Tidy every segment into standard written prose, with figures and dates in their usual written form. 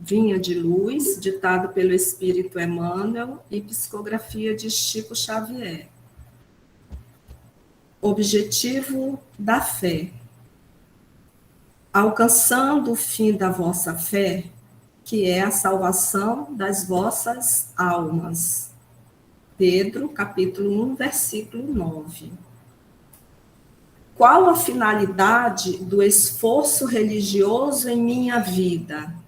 Vinha de Luz, ditado pelo Espírito Emmanuel e psicografia de Chico Xavier. Objetivo da fé. Alcançando o fim da vossa fé, que é a salvação das vossas almas. Pedro, capítulo 1, versículo 9. Qual a finalidade do esforço religioso em minha vida?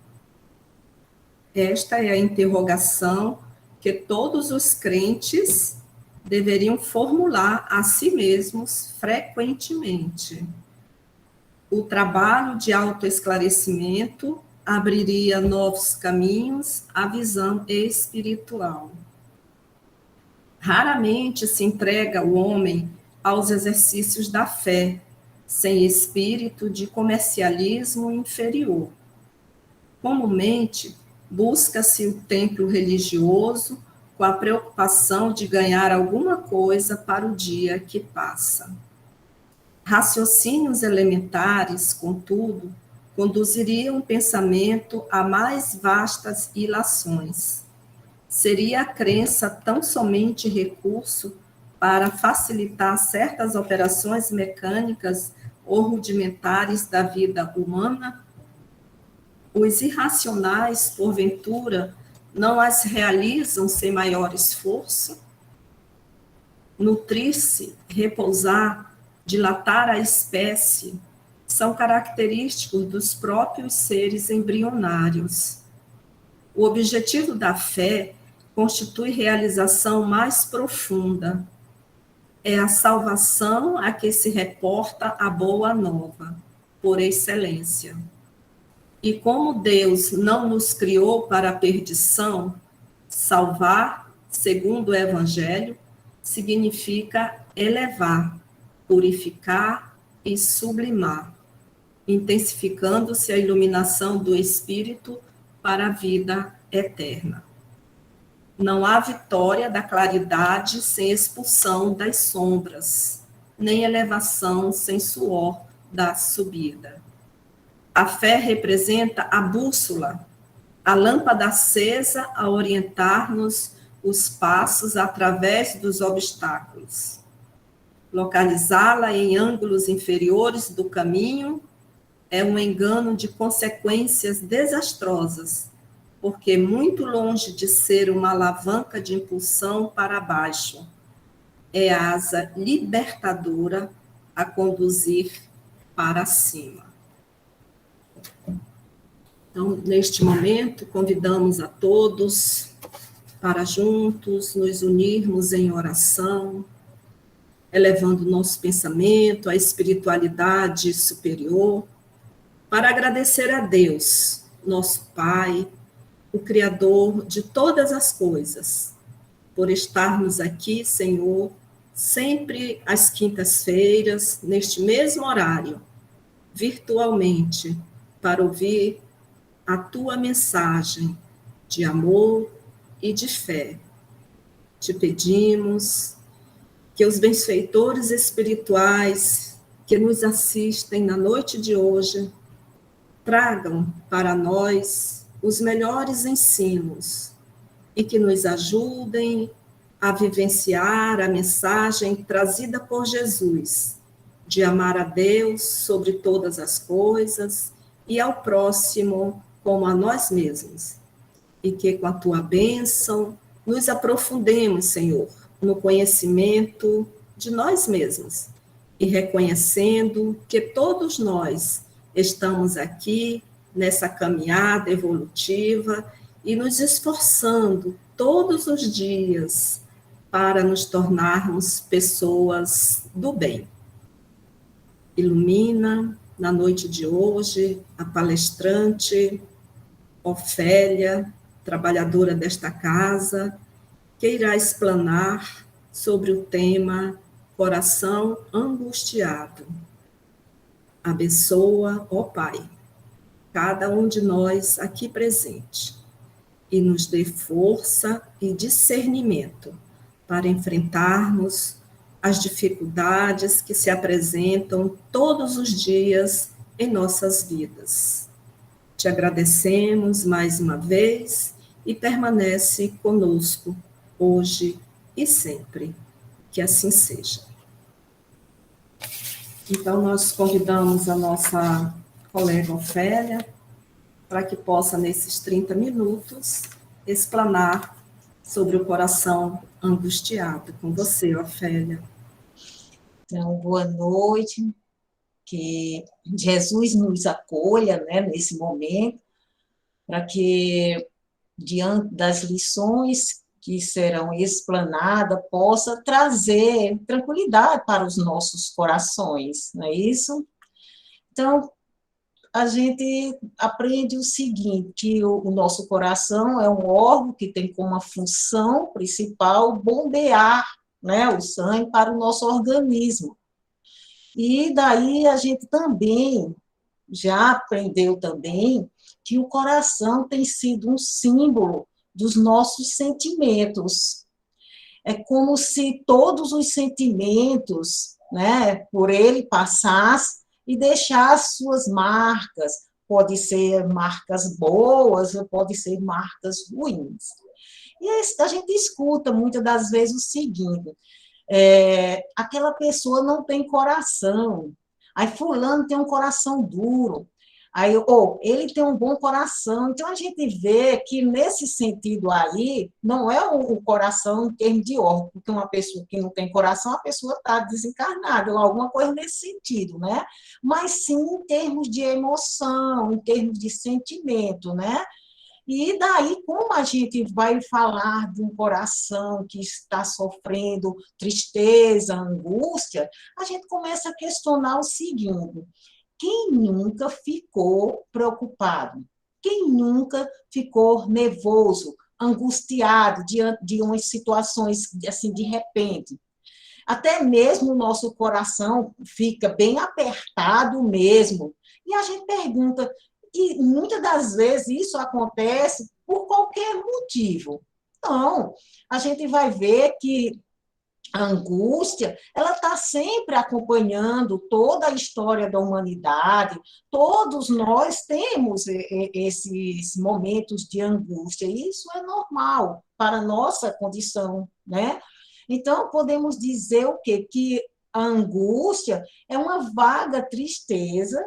Esta é a interrogação que todos os crentes deveriam formular a si mesmos frequentemente. O trabalho de autoesclarecimento abriria novos caminhos à visão espiritual. Raramente se entrega o homem aos exercícios da fé, sem espírito de comercialismo inferior. Comumente, busca-se o templo religioso com a preocupação de ganhar alguma coisa para o dia que passa. Raciocínios elementares, contudo, conduziriam o pensamento a mais vastas ilações. Seria a crença tão somente recurso para facilitar certas operações mecânicas ou rudimentares da vida humana? Os irracionais, porventura, não as realizam sem maior esforço? Nutrir-se, repousar, dilatar a espécie, são característicos dos próprios seres embrionários. O objetivo da fé constitui realização mais profunda. É a salvação a que se reporta a boa nova, por excelência. E como Deus não nos criou para a perdição, salvar, segundo o Evangelho, significa elevar, purificar e sublimar, intensificando-se a iluminação do Espírito para a vida eterna. Não há vitória da claridade sem expulsão das sombras, nem elevação sem suor da subida. A fé representa a bússola, a lâmpada acesa a orientar-nos os passos através dos obstáculos. Localizá-la em ângulos inferiores do caminho é um engano de consequências desastrosas, porque muito longe de ser uma alavanca de impulsão para baixo, é a asa libertadora a conduzir para cima. Então, neste momento, convidamos a todos para juntos nos unirmos em oração, elevando nosso pensamento à espiritualidade superior, para agradecer a Deus, nosso Pai, o Criador de todas as coisas, por estarmos aqui, Senhor, sempre às quintas-feiras, neste mesmo horário, virtualmente, para ouvir a tua mensagem de amor e de fé. Te pedimos que os benfeitores espirituais que nos assistem na noite de hoje tragam para nós os melhores ensinos e que nos ajudem a vivenciar a mensagem trazida por Jesus, de amar a Deus sobre todas as coisas e ao próximo como a nós mesmos. E que com a tua bênção nos aprofundemos, Senhor, no conhecimento de nós mesmos e reconhecendo que todos nós estamos aqui nessa caminhada evolutiva e nos esforçando todos os dias para nos tornarmos pessoas do bem. Ilumina na noite de hoje a palestrante Ofélia, trabalhadora desta casa, que irá explanar sobre o tema Coração Angustiado. Abençoa, ó Pai, cada um de nós aqui presente e nos dê força e discernimento para enfrentarmos as dificuldades que se apresentam todos os dias em nossas vidas. Te agradecemos mais uma vez e permanece conosco hoje e sempre. Que assim seja. Então, nós convidamos a nossa colega Ofélia para que possa, nesses 30 minutos, explanar sobre o coração angustiado. Com você, Ofélia. Então, boa noite, que Jesus nos acolha, né, nesse momento, para que, diante das lições que serão explanadas, possa trazer tranquilidade para os nossos corações, não é isso? Então, a gente aprende o seguinte, que o nosso coração é um órgão que tem como uma função principal bombear, né, o sangue para o nosso organismo. E daí a gente também já aprendeu também que o coração tem sido um símbolo dos nossos sentimentos. É como se todos os sentimentos, né, por ele passassem e deixassem suas marcas. Pode ser marcas boas ou pode ser marcas ruins. E a gente escuta muitas das vezes o seguinte: aquela pessoa não tem coração, aí fulano tem um coração duro, aí ele tem um bom coração. Então a gente vê que nesse sentido aí não é o coração em termos de órgão, porque uma pessoa que não tem coração, a pessoa está desencarnada, ou alguma coisa nesse sentido, né? Mas sim em termos de emoção, em termos de sentimento, né? E daí, como a gente vai falar de um coração que está sofrendo tristeza, angústia, a gente começa a questionar o seguinte: quem nunca ficou preocupado? Quem nunca ficou nervoso, angustiado diante de umas situações assim de repente? Até mesmo o nosso coração fica bem apertado mesmo. E a gente pergunta, e muitas das vezes isso acontece por qualquer motivo. Não, a gente vai ver que a angústia, ela está sempre acompanhando toda a história da humanidade. Todos nós temos esses momentos de angústia, e isso é normal para a nossa condição, né? Então, podemos dizer o quê? Que a angústia é uma vaga tristeza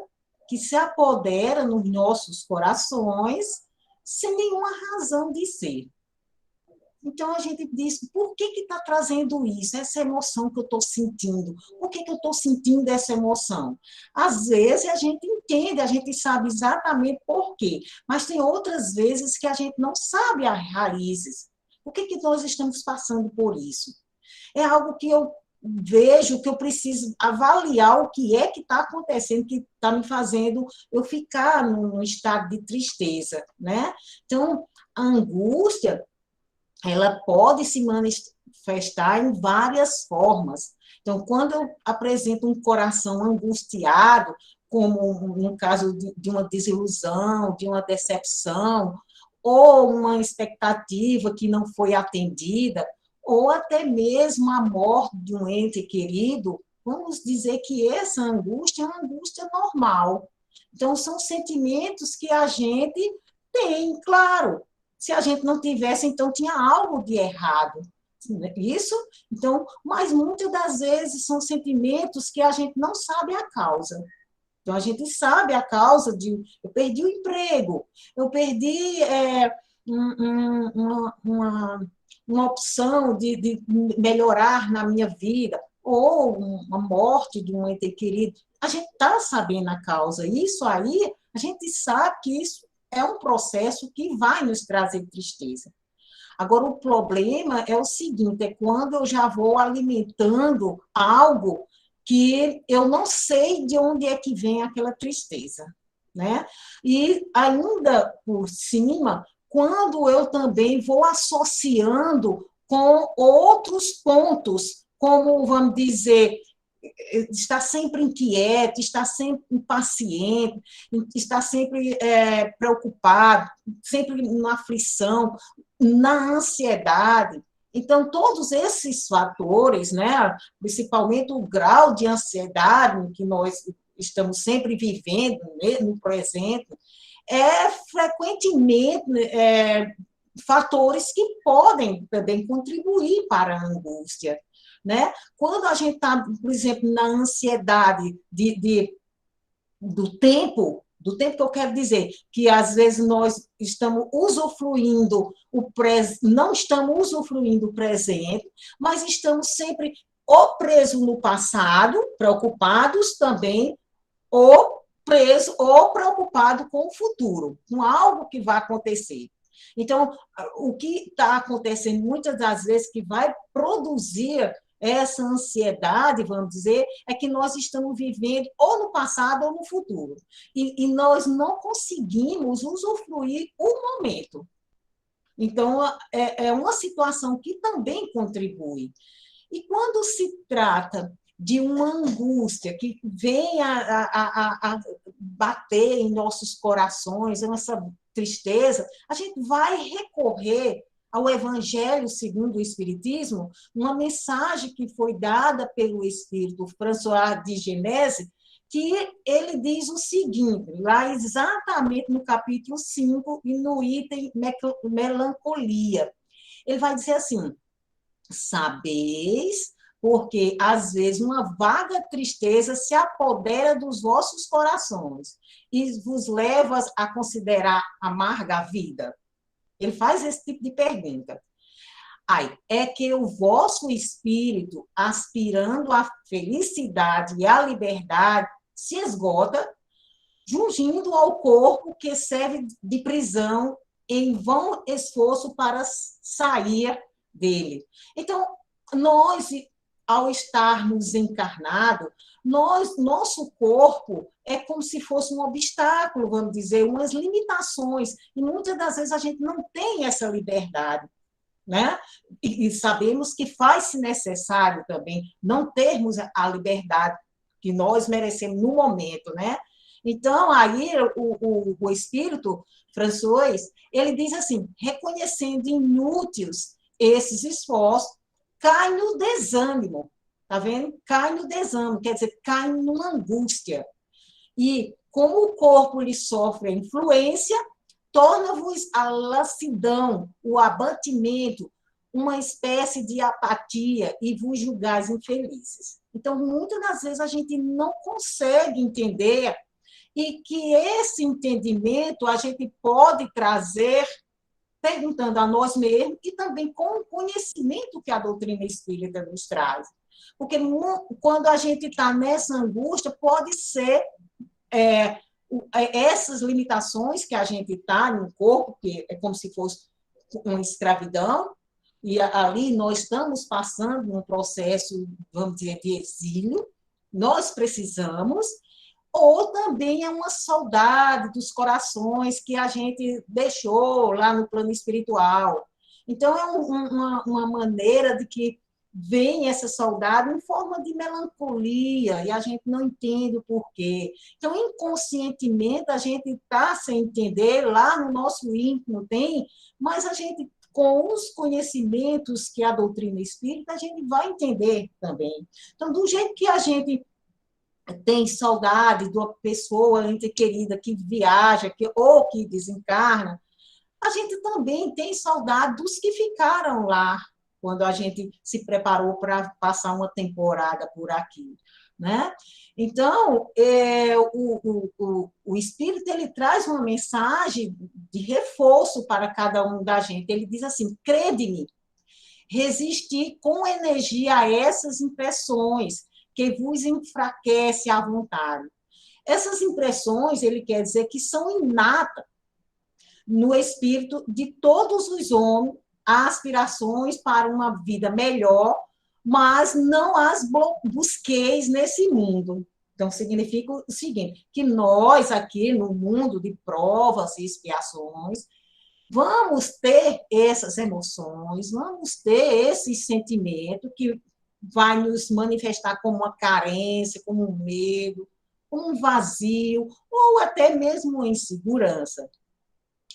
que se apodera nos nossos corações sem nenhuma razão de ser. Então, a gente diz, por que está trazendo isso, essa emoção que eu estou sentindo? Por que eu estou sentindo essa emoção? Às vezes, a gente entende, a gente sabe exatamente por quê, mas tem outras vezes que a gente não sabe as raízes. Por que nós estamos passando por isso? É algo que eu vejo que eu preciso avaliar o que é que está acontecendo, que está me fazendo eu ficar num estado de tristeza, né? Então, a angústia, ela pode se manifestar em várias formas. Então, quando eu apresento um coração angustiado, como no caso de uma desilusão, de uma decepção, ou uma expectativa que não foi atendida, ou até mesmo a morte de um ente querido, vamos dizer que essa angústia é uma angústia normal. Então, são sentimentos que a gente tem, claro. Se a gente não tivesse, então tinha algo de errado. Isso? Então, mas muitas das vezes são sentimentos que a gente não sabe a causa. Então, a gente sabe a causa de eu perdi o emprego, eu perdi uma opção de melhorar na minha vida, ou uma morte de um ente querido. A gente está sabendo a causa. Isso aí, a gente sabe que isso é um processo que vai nos trazer tristeza. Agora, o problema é o seguinte, é quando eu já vou alimentando algo que eu não sei de onde é que vem aquela tristeza, né? E ainda por cima, quando eu também vou associando com outros pontos, como, vamos dizer, está sempre inquieto, está sempre impaciente, está sempre preocupado, sempre na aflição, na ansiedade. Então, todos esses fatores, né, principalmente o grau de ansiedade que nós estamos sempre vivendo, né, no presente, frequentemente fatores que podem também contribuir para a angústia, né? Quando a gente está, por exemplo, na ansiedade do tempo que eu quero dizer, que às vezes nós estamos usufruindo não estamos usufruindo o presente, mas estamos sempre ou presos no passado, preocupados também, ou preso ou preocupado com o futuro, com algo que vai acontecer. Então, o que está acontecendo muitas das vezes que vai produzir essa ansiedade, vamos dizer, é que nós estamos vivendo ou no passado ou no futuro. E nós não conseguimos usufruir o momento. Então, é uma situação que também contribui. E quando se trata de uma angústia que vem a bater em nossos corações, essa tristeza, a gente vai recorrer ao Evangelho segundo o Espiritismo, uma mensagem que foi dada pelo Espírito François de Genese, que ele diz o seguinte, lá exatamente no capítulo 5 e no item melancolia. Ele vai dizer assim: sabeis, porque às vezes uma vaga tristeza se apodera dos vossos corações e vos leva a considerar amarga a vida. Ele faz esse tipo de pergunta. Aí, é que o vosso espírito, aspirando à felicidade e à liberdade, se esgota, jungindo ao corpo que serve de prisão em vão esforço para sair dele. Então, nós, ao estarmos encarnados, nosso corpo é como se fosse um obstáculo, vamos dizer, umas limitações, e muitas das vezes a gente não tem essa liberdade, né? E sabemos que faz-se necessário também não termos a liberdade que nós merecemos no momento, né? Então, aí o Espírito François, ele diz assim, reconhecendo inúteis esses esforços, cai no desânimo, tá vendo? Cai no desânimo, quer dizer, cai numa angústia. E como o corpo lhe sofre a influência, torna-vos a lassidão, o abatimento, uma espécie de apatia e vos julgais infelizes. Então, muitas das vezes a gente não consegue entender e que esse entendimento a gente pode trazer perguntando a nós mesmos e também com o conhecimento que a doutrina espírita nos traz. Porque quando a gente está nessa angústia, pode ser essas limitações que a gente está no corpo, que é como se fosse uma escravidão, e ali nós estamos passando um processo, vamos dizer, de exílio, nós precisamos, ou também é uma saudade dos corações que a gente deixou lá no plano espiritual. Então, é uma maneira de que vem essa saudade em forma de melancolia, e a gente não entende o porquê. Então, inconscientemente, a gente está sem entender, lá no nosso íntimo tem, mas a gente, com os conhecimentos que a doutrina espírita, a gente vai entender também. Então, do jeito que a gente tem saudade de uma pessoa ente querida que viaja, ou que desencarna, a gente também tem saudade dos que ficaram lá, quando a gente se preparou para passar uma temporada por aqui, né? Então, o Espírito, ele traz uma mensagem de reforço para cada um da gente. Ele diz assim, crede-me, resistir com energia a essas impressões que vos enfraquece a vontade. Essas impressões, ele quer dizer que são inatas no espírito de todos os homens, aspirações para uma vida melhor, mas não as busqueis nesse mundo. Então, significa o seguinte, que nós aqui no mundo de provas e expiações, vamos ter essas emoções, vamos ter esse sentimento que vai nos manifestar como uma carência, como um medo, como um vazio, ou até mesmo uma insegurança.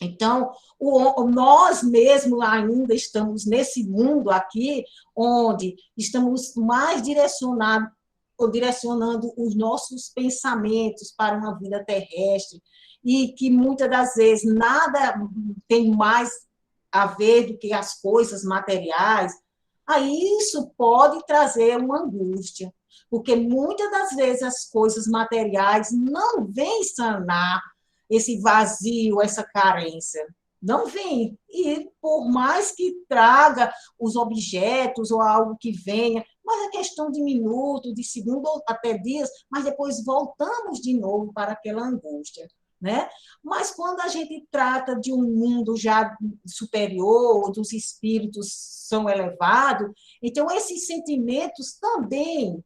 Então, nós mesmos ainda estamos nesse mundo aqui, onde estamos mais direcionando os nossos pensamentos para uma vida terrestre, e que muitas das vezes nada tem mais a ver do que as coisas materiais, aí isso pode trazer uma angústia, porque muitas das vezes as coisas materiais não vêm sanar esse vazio, essa carência. Não vem. E por mais que traga os objetos ou algo que venha, mas é questão de minutos, de segundos ou até dias, mas depois voltamos de novo para aquela angústia. Né? Mas quando a gente trata de um mundo já superior, dos espíritos são elevados, então esses sentimentos também,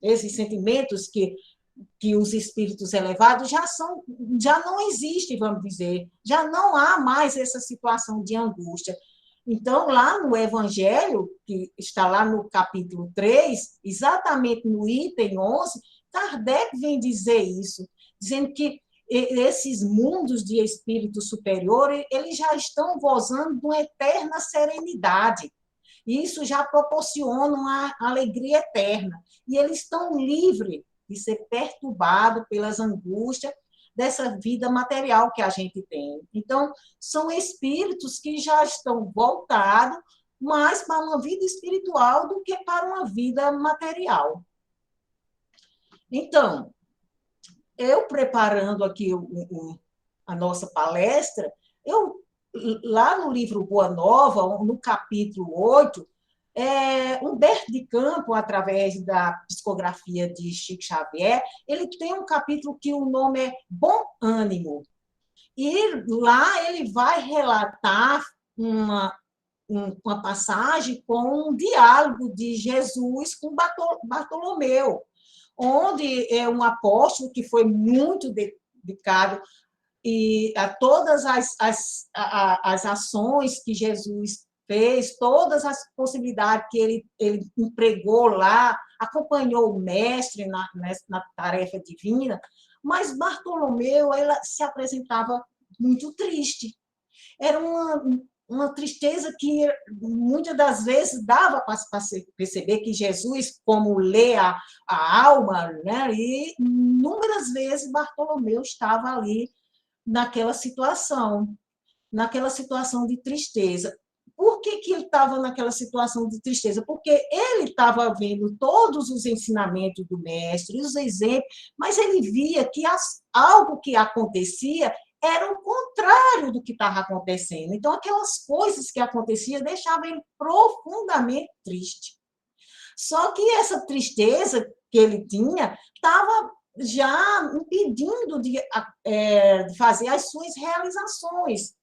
esses sentimentos que os espíritos elevados já não existem, vamos dizer, já não há mais essa situação de angústia. Então, lá no Evangelho, que está lá no capítulo 3, exatamente no item 11, Kardec vem dizer isso, dizendo que esses mundos de espírito superior, eles já estão gozando de uma eterna serenidade. Isso já proporciona uma alegria eterna. E eles estão livres de ser perturbados pelas angústias dessa vida material que a gente tem. Então, são espíritos que já estão voltados mais para uma vida espiritual do que para uma vida material. Então, eu preparando aqui a nossa palestra, lá no livro Boa Nova, no capítulo 8, Humberto de Campos, através da psicografia de Chico Xavier, ele tem um capítulo que o nome é Bom Ânimo. E lá ele vai relatar uma passagem com um diálogo de Jesus com Bartolomeu, onde é um apóstolo que foi muito dedicado e a todas as ações que Jesus fez, todas as possibilidades que ele empregou lá, acompanhou o mestre na tarefa divina, mas Bartolomeu ela se apresentava muito triste. Era uma tristeza que muitas das vezes dava para perceber que Jesus, como lê a alma, né? E inúmeras vezes Bartolomeu estava ali naquela situação de tristeza. Por que ele estava naquela situação de tristeza? Porque ele estava vendo todos os ensinamentos do mestre, os exemplos, mas ele via que algo que acontecia era o contrário do que estava acontecendo. Então, aquelas coisas que aconteciam deixavam ele profundamente triste. Só que essa tristeza que ele tinha estava já impedindo de fazer as suas realizações.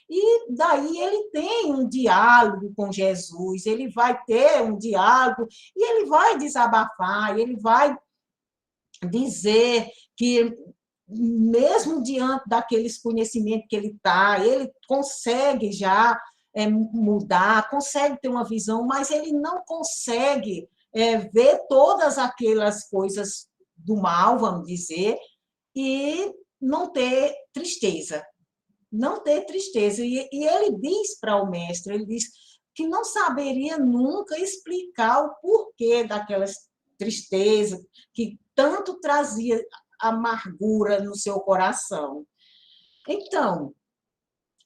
E daí ele tem um diálogo com Jesus, ele vai ter um diálogo e ele vai desabafar, ele vai dizer que, mesmo diante daqueles conhecimentos que ele está, ele consegue já mudar, consegue ter uma visão, mas ele não consegue ver todas aquelas coisas do mal, vamos dizer, e não ter tristeza. Não ter tristeza. E ele diz para o mestre, ele diz que não saberia nunca explicar o porquê daquelas tristezas que tanto trazia amargura no seu coração. Então,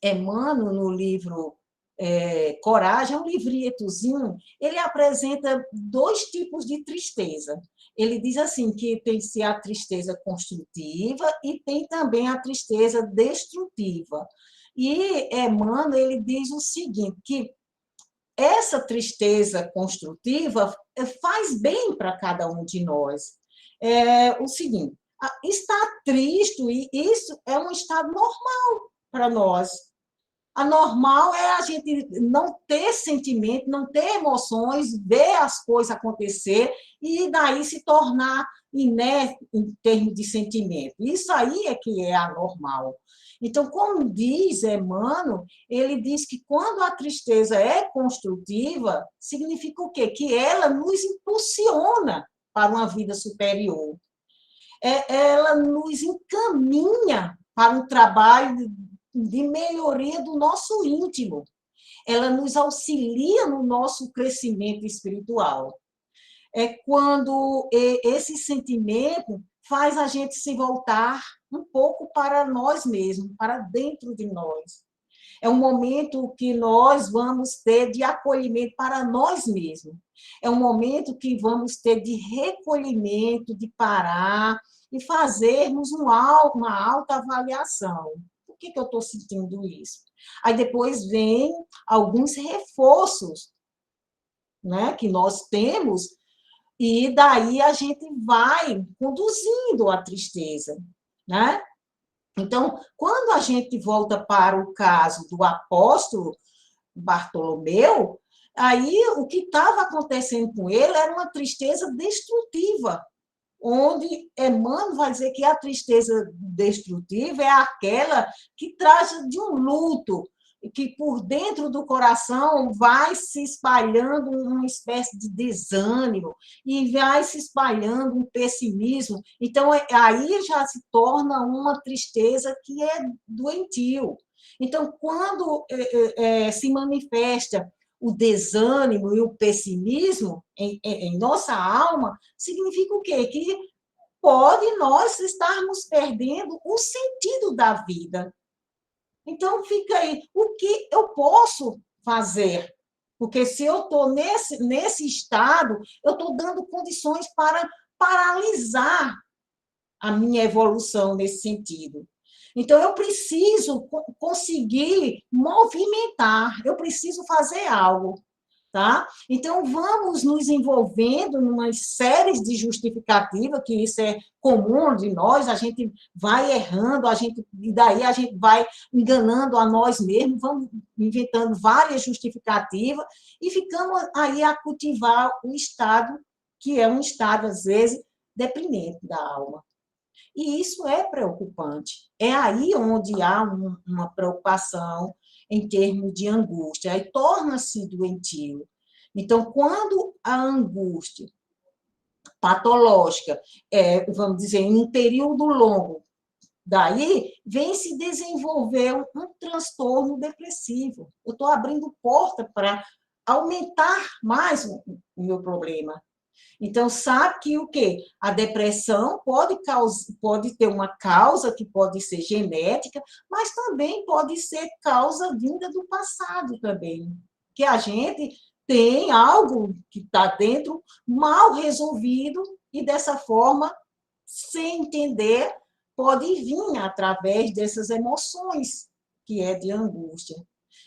Emmanuel, no livro Coragem, é um livrietozinho, ele apresenta 2 tipos de tristeza. Ele diz assim, que tem-se a tristeza construtiva e tem também a tristeza destrutiva. E Emmanuel, ele diz o seguinte, que essa tristeza construtiva faz bem para cada um de nós. O seguinte, estar triste, e isso é um estado normal para nós. A normal é a gente não ter sentimento, não ter emoções, ver as coisas acontecer e daí se tornar inerte em termos de sentimento. Isso aí é que é anormal. Então, como diz Emmanuel, ele diz que quando a tristeza é construtiva, significa o quê? Que ela nos impulsiona para uma vida superior. Ela nos encaminha para um trabalho de melhoria do nosso íntimo. Ela nos auxilia no nosso crescimento espiritual. É quando esse sentimento faz a gente se voltar um pouco para nós mesmos, para dentro de nós. É um momento que nós vamos ter de acolhimento para nós mesmos. É um momento que vamos ter de recolhimento, de parar e fazermos uma autoavaliação. Por que eu estou sentindo isso? Aí depois vem alguns reforços, né, que nós temos, e daí a gente vai conduzindo a tristeza, né? Então, quando a gente volta para o caso do apóstolo Bartolomeu, aí o que estava acontecendo com ele era uma tristeza destrutiva, onde Emmanuel vai dizer que a tristeza destrutiva é aquela que traz de um luto, que por dentro do coração vai se espalhando uma espécie de desânimo e vai se espalhando um pessimismo. Então, aí já se torna uma tristeza que é doentio. Então, quando se manifesta o desânimo e o pessimismo em nossa alma, significa o quê? Que pode nós estarmos perdendo o sentido da vida. Então, fica aí, o que eu posso fazer? Porque se eu estou nesse estado, eu estou dando condições para paralisar a minha evolução nesse sentido. Então, eu preciso conseguir movimentar, eu preciso fazer algo. Tá? Então, vamos nos envolvendo em umas séries de justificativa, que isso é comum de nós, a gente vai errando, e daí a gente vai enganando a nós mesmos, vamos inventando várias justificativas e ficamos aí a cultivar o estado, que é um estado, às vezes, deprimente da alma. E isso é preocupante. É aí onde há uma preocupação em termos de angústia, aí torna-se doentio. Então, quando a angústia patológica, vamos dizer, em um período longo, daí vem se desenvolver um transtorno depressivo. Eu estou abrindo porta para aumentar mais o meu problema. Então, sabe que o quê? A depressão pode ter uma causa que pode ser genética, mas também pode ser causa vinda do passado também. Que a gente tem algo que está dentro mal resolvido e, dessa forma, sem entender, pode vir através dessas emoções, que é de angústia.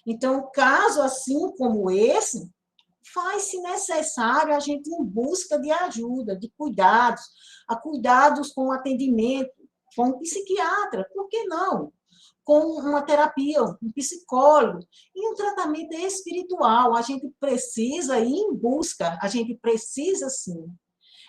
Então, caso assim como esse, faz-se necessário a gente ir em busca de ajuda, de cuidados, a cuidados com atendimento, com um psiquiatra, por que não? Com uma terapia, um psicólogo, e um tratamento espiritual. A gente precisa ir em busca, a gente precisa sim.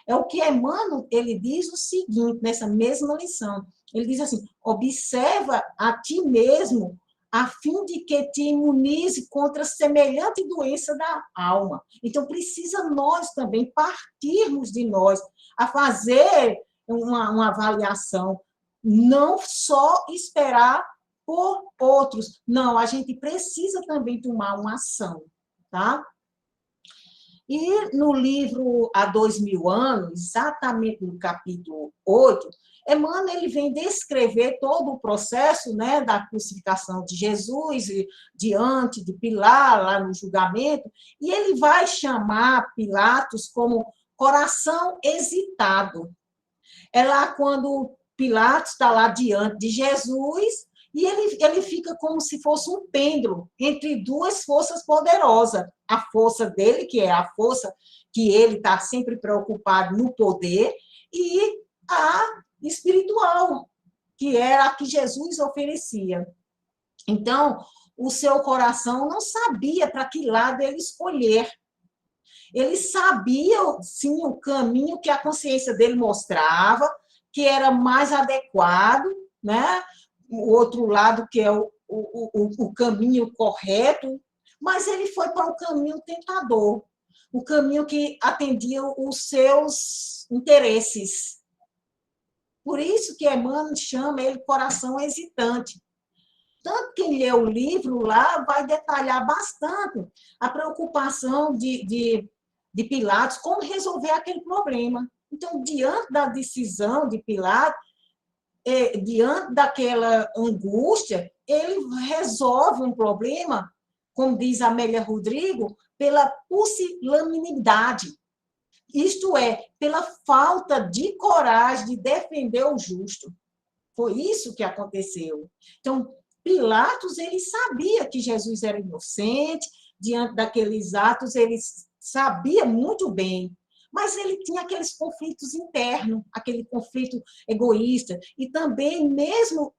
É o que Emmanuel, ele diz o seguinte, nessa mesma lição, ele diz assim, observa a ti mesmo a fim de que te imunize contra semelhante doença da alma. Então, precisa nós também partirmos de nós a fazer uma avaliação, não só esperar por outros. Não, a gente precisa também tomar uma ação, tá? E no livro Há 2000 anos, exatamente no capítulo 8, Emmanuel ele vem descrever todo o processo, né, da crucificação de Jesus diante de Pilatos, lá no julgamento, e ele vai chamar Pilatos como coração hesitado. É lá quando Pilatos está lá diante de Jesus e ele fica como se fosse um pêndulo entre duas forças poderosas. A força dele, que é a força que ele está sempre preocupado no poder, e a espiritual, que era a que Jesus oferecia. Então, o seu coração não sabia para que lado ele escolher. Ele sabia, sim, o caminho que a consciência dele mostrava, que era mais adequado, né? O outro lado, que é o caminho correto, mas ele foi para o caminho tentador, o caminho que atendia os seus interesses. Por isso que Emmanuel chama ele coração hesitante. Tanto quem lê o livro lá vai detalhar bastante a preocupação de Pilatos como resolver aquele problema. Então, diante da decisão de Pilatos, diante daquela angústia, ele resolve um problema, como diz Amélia Rodrigo, pela pusilanimidade. Isto é, pela falta de coragem de defender o justo. Foi isso que aconteceu. Então, Pilatos, ele sabia que Jesus era inocente, diante daqueles atos, ele sabia muito bem, mas ele tinha aqueles conflitos internos, aquele conflito egoísta, e também, mesmo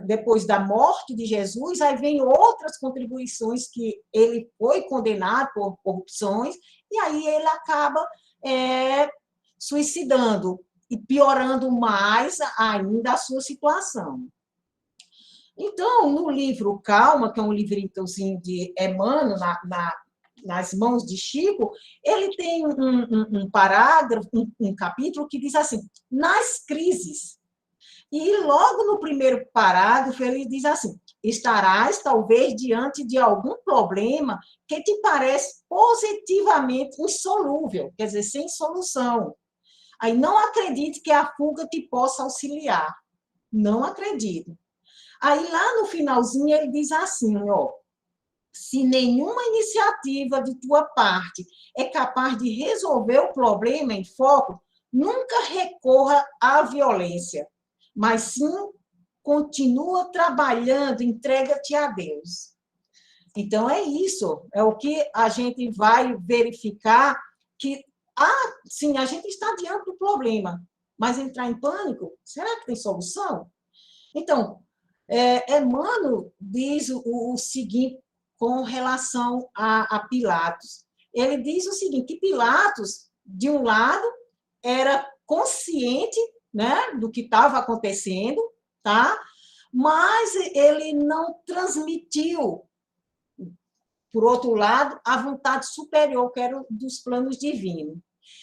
depois da morte de Jesus, aí vem outras contribuições que ele foi condenado por corrupções, e aí ele acaba suicidando e piorando mais ainda a sua situação. Então, no livro Calma, que é um livritozinho de Emmanuel, nas mãos de Chico, ele tem um parágrafo, um capítulo que diz assim, nas crises. E logo no primeiro parágrafo ele diz assim, estarás talvez diante de algum problema que te parece positivamente insolúvel, quer dizer, sem solução. Aí não acredite que a fuga te possa auxiliar. Não acredito. Aí lá no finalzinho ele diz assim, ó, se nenhuma iniciativa de tua parte é capaz de resolver o problema em foco, nunca recorra à violência, mas sim continua trabalhando, entrega-te a Deus. Então é isso, é o que a gente vai verificar que, sim, a gente está diante do problema, mas entrar em pânico, será que tem solução? Então, Emmanuel diz o seguinte com relação a Pilatos. Ele diz o seguinte, que Pilatos, de um lado, era consciente, né, do que estava acontecendo, tá? Mas ele não transmitiu, por outro lado, a vontade superior, que era dos planos divinos.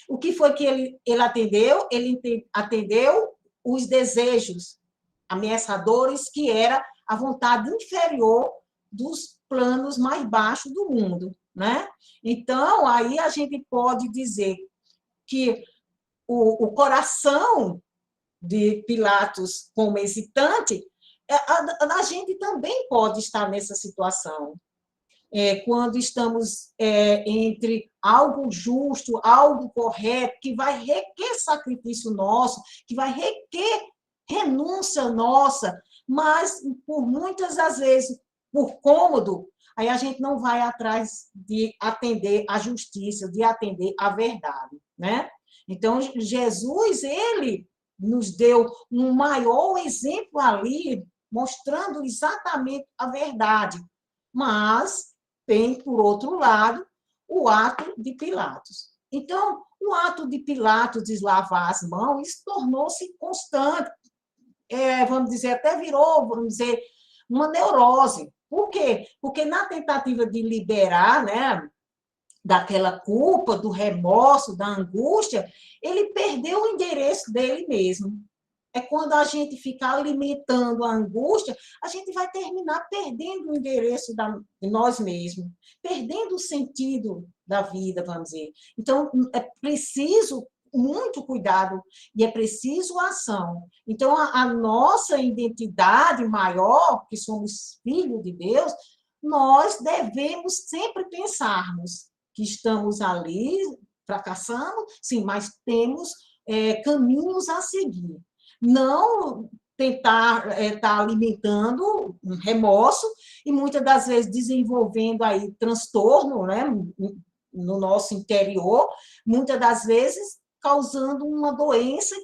O que foi que ele atendeu? Ele atendeu os desejos ameaçadores, que era a vontade inferior dos planos mais baixos do mundo, né? Então, aí a gente pode dizer que o coração de Pilatos como hesitante, a gente também pode estar nessa situação. Quando estamos entre algo justo, algo correto, que vai requer sacrifício nosso, que vai requer renúncia nossa, mas por muitas das vezes, por cômodo, aí a gente não vai atrás de atender a justiça, de atender a verdade, né? Então, Jesus, ele nos deu um maior exemplo ali, mostrando exatamente a verdade, mas tem, por outro lado, o ato de Pilatos. Então, o ato de Pilatos de lavar as mãos tornou-se constante, vamos dizer, até virou, vamos dizer, uma neurose. Por quê? Porque na tentativa de liberar, né, daquela culpa, do remorso, da angústia, ele perdeu o endereço dele mesmo. É quando a gente fica alimentando a angústia, a gente vai terminar perdendo o endereço de nós mesmos, perdendo o sentido da vida, vamos dizer. Então, é preciso muito cuidado e é preciso ação. Então, a nossa identidade maior, que somos filhos de Deus, nós devemos sempre pensarmos que estamos ali fracassando, sim, mas temos caminhos a seguir. Não tentar estar alimentando um remorso e muitas das vezes desenvolvendo aí transtorno, né, no nosso interior, muitas das vezes causando uma doença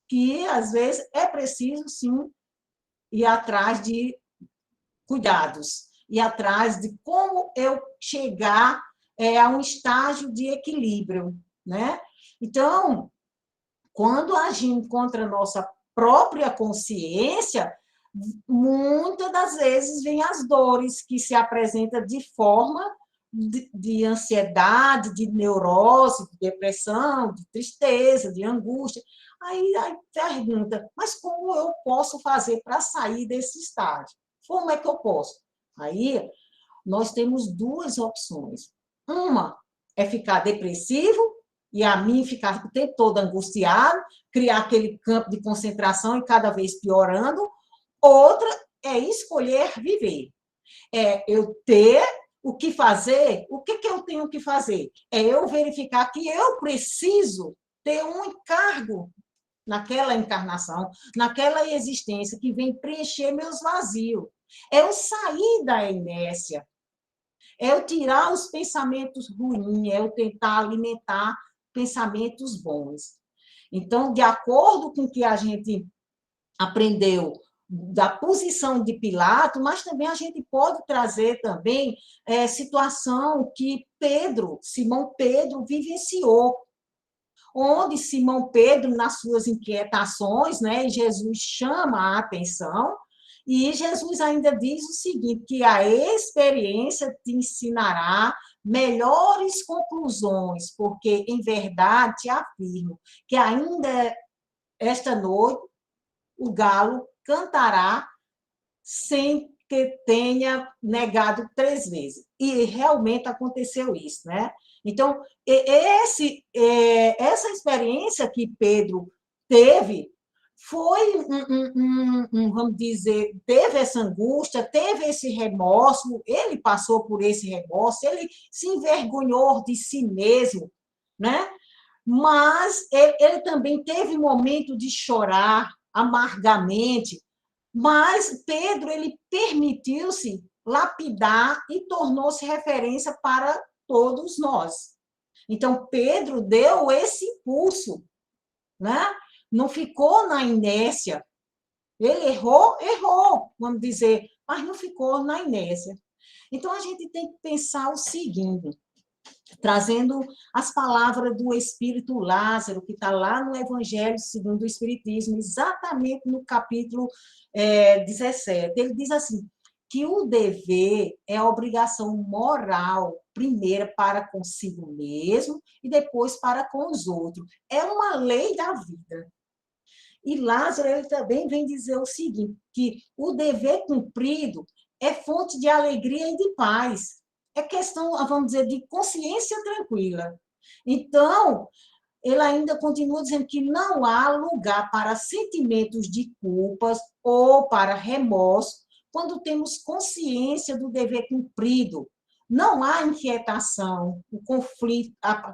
que às vezes é preciso sim ir atrás de cuidados, ir atrás de como eu chegar a um estágio de equilíbrio, né? Então, quando a gente encontra a nossa própria consciência, muitas das vezes vêm as dores que se apresentam de forma de ansiedade, de neurose, de depressão, de tristeza, de angústia. Aí pergunta, mas como eu posso fazer para sair desse estágio? Como é que eu posso? Aí nós temos duas opções. Uma é ficar depressivo e a mim ficar o tempo todo angustiado, criar aquele campo de concentração e cada vez piorando. Outra é escolher viver. É eu ter o que fazer. O que eu tenho que fazer? É eu verificar que eu preciso ter um encargo naquela encarnação, naquela existência que vem preencher meus vazios. É eu sair da inércia, é eu tirar os pensamentos ruins, é eu tentar alimentar pensamentos bons. Então, de acordo com o que a gente aprendeu da posição de Pilatos, mas também a gente pode trazer também situação que Simão Pedro vivenciou, onde Simão Pedro, nas suas inquietações, né, Jesus chama a atenção, e Jesus ainda diz o seguinte, que a experiência te ensinará melhores conclusões, porque, em verdade, te afirmo que ainda esta noite o galo cantará sem que tenha negado 3 vezes. E realmente aconteceu isso, né? Então, essa experiência que Pedro teve foi, vamos dizer, teve essa angústia, teve esse remorso, ele passou por esse remorso, ele se envergonhou de si mesmo, né? Mas ele também teve momento de chorar amargamente, mas Pedro ele permitiu-se lapidar e tornou-se referência para todos nós. Então, Pedro deu esse impulso, né? Não ficou na inércia. Ele errou, vamos dizer, mas não ficou na inércia. Então, a gente tem que pensar o seguinte, trazendo as palavras do Espírito Lázaro, que está lá no Evangelho segundo o Espiritismo, exatamente no capítulo 17. Ele diz assim, que o dever é a obrigação moral, primeiro para consigo mesmo e depois para com os outros. É uma lei da vida. E Lázaro ele também vem dizer o seguinte, que o dever cumprido é fonte de alegria e de paz. É questão, vamos dizer, de consciência tranquila. Então, ele ainda continua dizendo que não há lugar para sentimentos de culpas ou para remorso quando temos consciência do dever cumprido. Não há inquietação,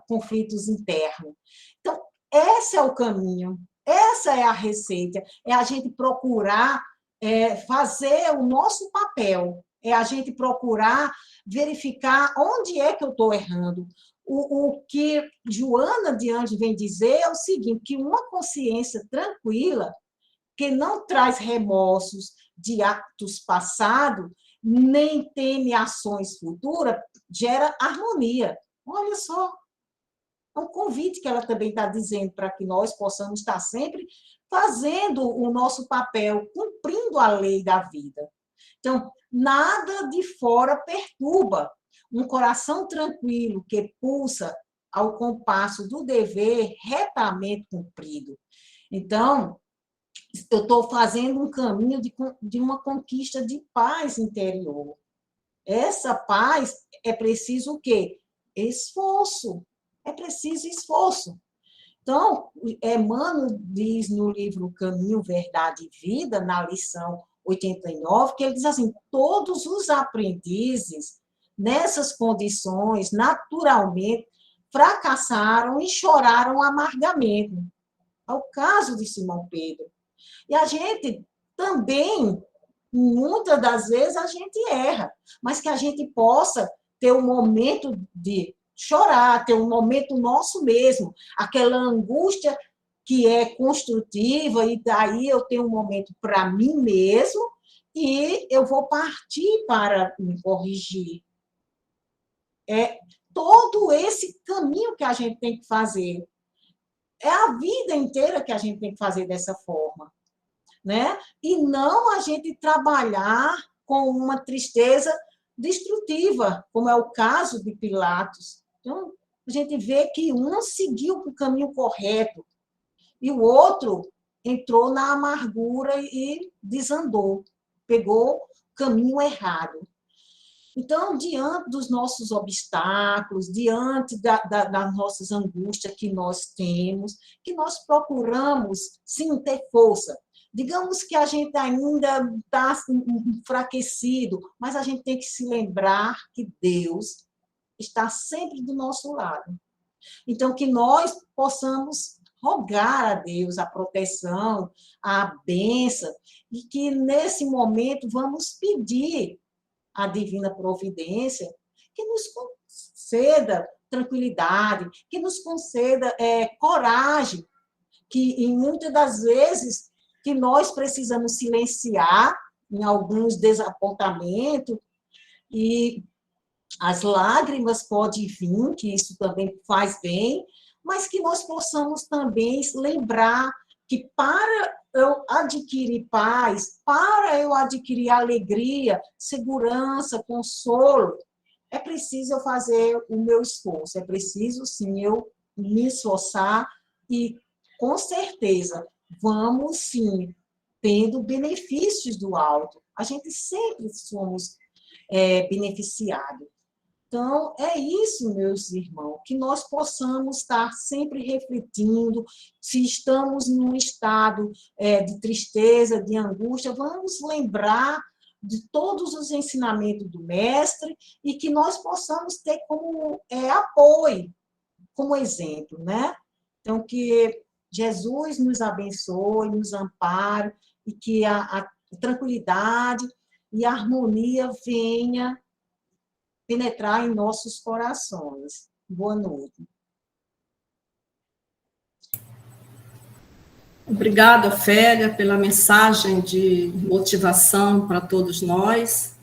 conflitos internos. Então, esse é o caminho, essa é a receita, é a gente procurar fazer o nosso papel, é a gente procurar verificar onde é que eu estou errando. O que Joana de Anjos vem dizer é o seguinte, que uma consciência tranquila, que não traz remorsos de atos passados, nem teme ações futuras, gera harmonia. Olha só, é um convite que ela também está dizendo para que nós possamos estar sempre fazendo o nosso papel, cumprindo a lei da vida. Então, nada de fora perturba. Um coração tranquilo que pulsa ao compasso do dever retamente cumprido. Então, eu estou fazendo um caminho de uma conquista de paz interior. Essa paz é preciso o quê? Esforço. É preciso esforço. Então, Emmanuel diz no livro Caminho, Verdade e Vida, na lição 89, que ele diz assim, todos os aprendizes nessas condições, naturalmente, fracassaram e choraram amargamente. É o caso de Simão Pedro. E a gente também, muitas das vezes, a gente erra, mas que a gente possa ter um momento de chorar, ter um momento nosso mesmo, aquela angústia que é construtiva, e daí eu tenho um momento para mim mesmo, e eu vou partir para me corrigir. É todo esse caminho que a gente tem que fazer. É a vida inteira que a gente tem que fazer dessa forma, né? E não a gente trabalhar com uma tristeza destrutiva, como é o caso de Pilatos. Então, a gente vê que um seguiu o caminho correto e o outro entrou na amargura e desandou, pegou o caminho errado. Então, diante dos nossos obstáculos, diante das nossas angústias que nós temos, que nós procuramos, sim, ter força. Digamos que a gente ainda está enfraquecido, mas a gente tem que se lembrar que Deus está sempre do nosso lado. Então, que nós possamos rogar a Deus a proteção, a bênção, e que nesse momento vamos pedir a divina providência que nos conceda tranquilidade, que nos conceda coragem, que em muitas das vezes que nós precisamos silenciar em alguns desapontamentos e as lágrimas podem vir, que isso também faz bem, mas que nós possamos também lembrar que para eu adquirir paz, para eu adquirir alegria, segurança, consolo, é preciso eu fazer o meu esforço, é preciso, sim, eu me esforçar e, com certeza, vamos, sim, tendo benefícios do alto. A gente sempre somos beneficiados. Então, é isso, meus irmãos, que nós possamos estar sempre refletindo, se estamos num estado de tristeza, de angústia, vamos lembrar de todos os ensinamentos do Mestre e que nós possamos ter como apoio, como exemplo, né? Então, que Jesus nos abençoe, nos ampare e que a tranquilidade e a harmonia venha penetrar em nossos corações. Boa noite. Obrigada, Ofélia, pela mensagem de motivação para todos nós.